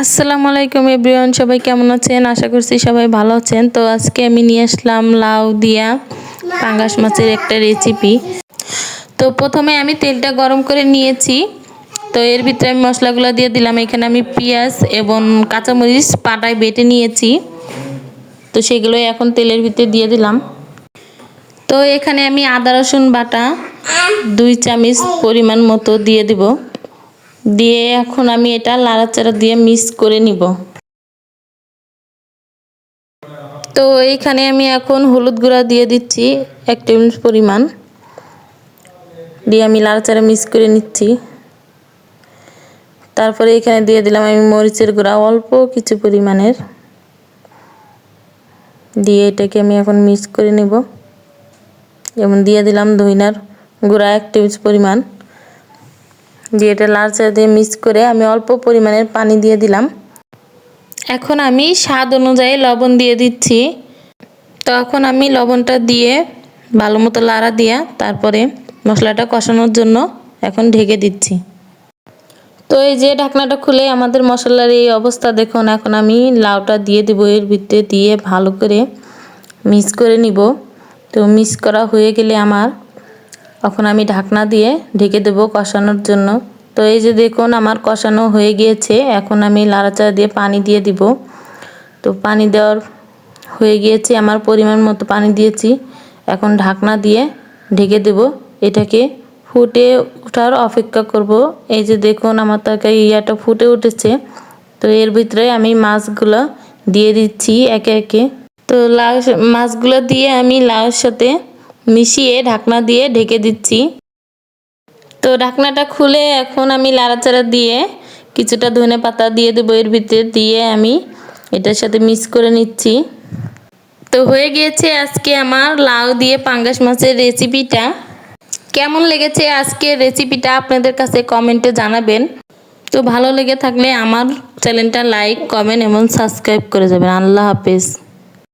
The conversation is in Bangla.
আসসালামু আলাইকুম এভরিওয়ান, সবাই কেমন আছেন? আশা করছি সবাই ভালো আছেন। তো আজকে আমি নিয়ে আসলাম লাউ দিয়া পাঙ্গাস মাছের একটা রেসিপি। তো প্রথমে আমি তেলটা গরম করে নিয়েছি। তো এর ভিতরে আমি মশলাগুলো দিয়ে দিলাম। এখানে আমি পেঁয়াজ এবং কাঁচামরিচ পাটায় বেটে নিয়েছি। তো সেগুলো এখন তেলের ভিতরে দিয়ে দিলাম। তো এখানে আমি আদা রসুন বাটা 2 চামচ পরিমাণ মতো দিয়ে দিব। দিয়ে এখন আমি এটা নাড়াচাড়া দিয়ে মিক্স করে নিব। তো এইখানে আমি এখন হলুদ গুঁড়া দিয়ে দিচ্ছি 1 টেবিল পরিমাণ, দিয়ে আমি নাড়াচাড়া মিক্স করে নিচ্ছি। তারপরে এখানে দিয়ে দিলাম আমি মরিচের গুঁড়া অল্প কিছু পরিমাণের, দিয়ে এটাকে আমি এখন মিক্স করে নেব। যেমন দিয়ে দিলাম ধনিয়ার গুঁড়া 1 টেবিল পরিমাণ, দিয়ে এটা নাড়াচাড়া দিয়ে মিক্স করে আমি অল্প পরিমাণের পানি দিয়ে দিলাম। এখন আমি স্বাদ অনুযায়ী লবণ দিয়ে দিচ্ছি। তো এখন আমি লবণটা দিয়ে ভালো মতো লাড়া দিয়া তারপরে মশলাটা কষানোর জন্য এখন ঢেকে দিচ্ছি। তো এই যে ঢাকনাটা খুলে আমাদের মশলার এই অবস্থা দেখুন। এখন আমি লাউটা দিয়ে দেব, এর ভিতরে দিয়ে ভালো করে মিক্স করে নিব। তো মিক্স করা হয়ে গেলে আমার এখন আমি ঢাকনা দিয়ে ঢেকে দেব কষানোর জন্য। তো এই যে দেখুন আমার কষানো হয়ে গিয়েছে। এখন আমি নাড়াচাড়া দিয়ে পানি দিয়ে দিব। তো পানি দেওয়ার হয়ে গিয়েছে, আমার পরিমাণ মতো পানি দিয়েছি। এখন ঢাকনা দিয়ে ঢেকে দেব, এটাকে ফুটে ওঠার অপেক্ষা করব। এই যে দেখুন আমার তরকারি ইয়াটা ফুটে উঠেছে। তো এর ভিতরে আমি মাছগুলো দিয়ে দিচ্ছি একে একে। তো লাউ মাছগুলো দিয়ে আমি লাউয়ের সাথে মিশিয়ে ঢাকনা দিয়ে ঢেকে দিচ্ছি। তো ঢাকনাটা খুলে এখন আমি নাড়াচাড়া দিয়ে কিছুটা ধনেপাতা দিয়ে দেবো এর ভিতরে, দিয়ে আমি এটার সাথে মিক্স করে নিচ্ছি। তো হয়ে গিয়েছে আজকে আমার লাউ দিয়ে পাঙ্গাস মাছের রেসিপিটা। কেমন লেগেছে আজকের রেসিপিটা আপনাদের কাছে কমেন্টে জানাবেন। তো ভালো লেগে থাকলে আমার চ্যানেলটা লাইক, কমেন্ট এবং সাবস্ক্রাইব করে যাবেন। আল্লাহ হাফেজ।